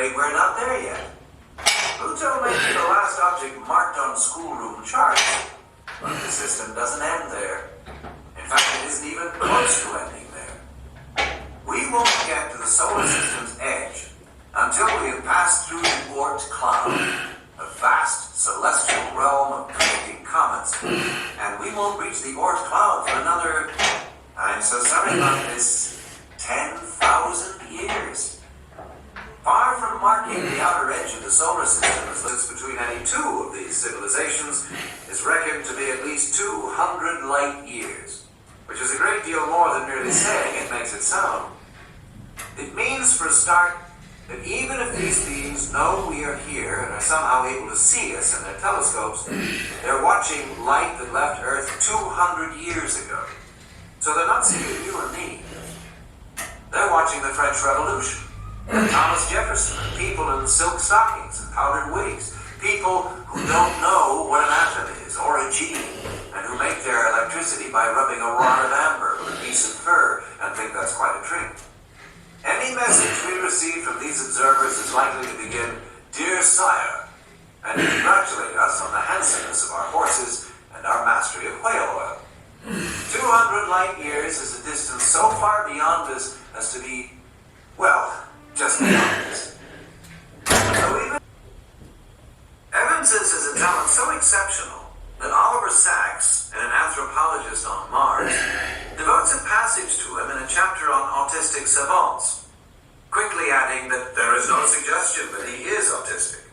afraid we're not there yet. Pluto may be the last object marked on schoolroom charts, but the system doesn't end there. In fact, it isn't even close to ending there. We won't get to the solar system's edge until we have passed through the Oort cloud, a vast celestial realm of connecting comets, and we won't reach the Oort cloud for another, I'm so sorry about this, 10,000 years. Far from marking the outer edge of the solar system, as distance between any two of these civilizations is reckoned to be at least 200 light years, which is a great deal more than merely saying it makes it sound. It means, for a start, that even if these beings know we are here and are somehow able to see us in their telescopes, they're watching light that left Earth 200 years ago. So they're not seeing you and me. They're watching the French Revolution, and Thomas Jefferson, and people in silk stockings and powdered wigs, people who don't know what an atom is or a gene, and who make their electricity by rubbing a rod of amber with a piece of fur and think that's quite a trick. Any message we receive from these observers is likely to begin, "Dear Sire," and congratulate us on the handsomeness of our horses and our mastery of whale oil. 200 light years is a distance so far beyond us as to be, well, just beyond us. So even Evans's is a talent so exceptional that Oliver Sacks, an anthropologist on Mars, devotes a passage to him in a chapter on autistic savants, quickly adding that there is no suggestion that he is autistic.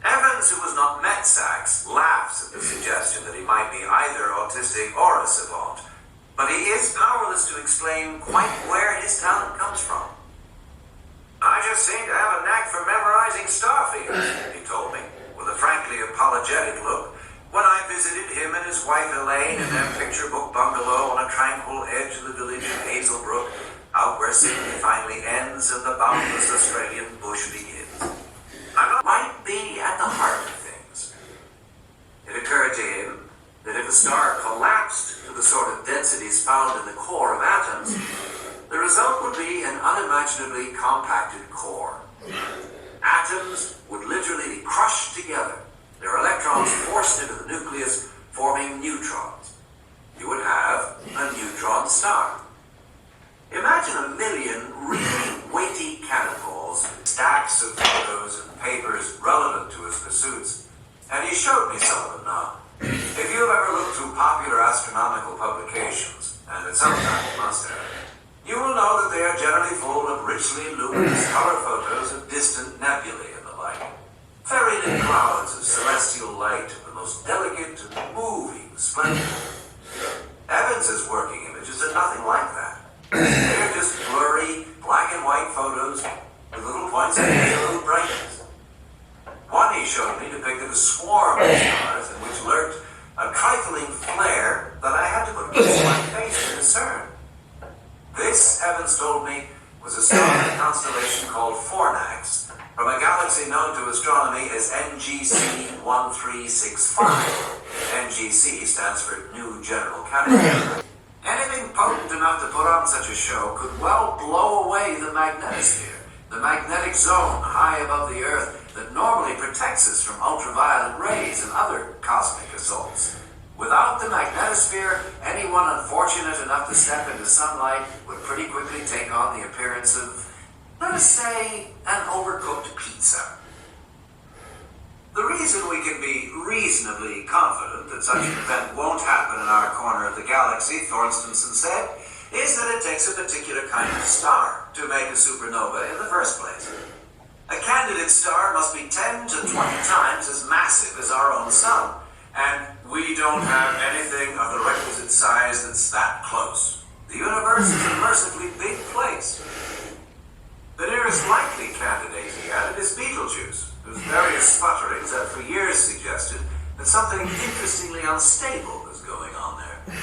Evans, who has not met Sacks, laughs at the suggestion that he might be either autistic or a savant, but he is powerless to explain quite where his talent comes from. "I just seem to have a knack for memorizing star fields," he told me, with a frankly apologetic look, when I visited him and his wife Elaine in their picture book bungalow on a tranquil edge of the village of Hazelbrook, out where Sydney finally ends and the boundless Australian bush begins. I might be at the heart of things. It occurred to him that if a star collapsed to the sort of densities found in the core of atoms, the result would be an unimaginably compacted core. Atoms would literally be crushed together, their electrons forced into the nucleus, forming neutrons. You would have a neutron star. Imagine 1 million really weighty cannonballs, stacks of photos and papers relevant to his pursuits, and he showed me some of them now. If you've ever looked through popular astronomical publications, and at some time you must have, you will know that they are generally full of richly luminous color photos of distant nebulae and the like, ferried in clouds of celestial light of the most delicate and moving splendor. Evans's working images are nothing like that. They're just blurry, black and white photos with little points of halo brightness. One he showed me depicted a swarm of stars in which lurked a trifling flare that I had to put close to my face to discern. This, Evans told me, was a star in a constellation called Fornax, from a galaxy known to astronomy as NGC 1365. NGC stands for New General Category. Anything potent enough to put on such a show could well blow away the magnetosphere, the magnetic zone high above the Earth that normally protects us from ultraviolet rays and other cosmic assaults. Without the magnetosphere, anyone unfortunate enough to step into sunlight would pretty quickly take on the appearance of, let us say, an overcooked pizza. The reason we can be reasonably confident that such an event won't happen in our corner of the galaxy, Thorstenson said, is that it takes a particular kind of star to make a supernova in the first place. A candidate star must be 10 to 20 times as massive as our own sun, and we don't have anything of the requisite size that's that close. The universe is a mercifully big place. The nearest likely candidate he added is Betelgeuse, whose various sputterings have for years suggested that something interestingly unstable is going on there.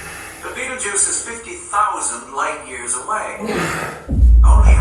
But Betelgeuse is 50,000 light years away. Only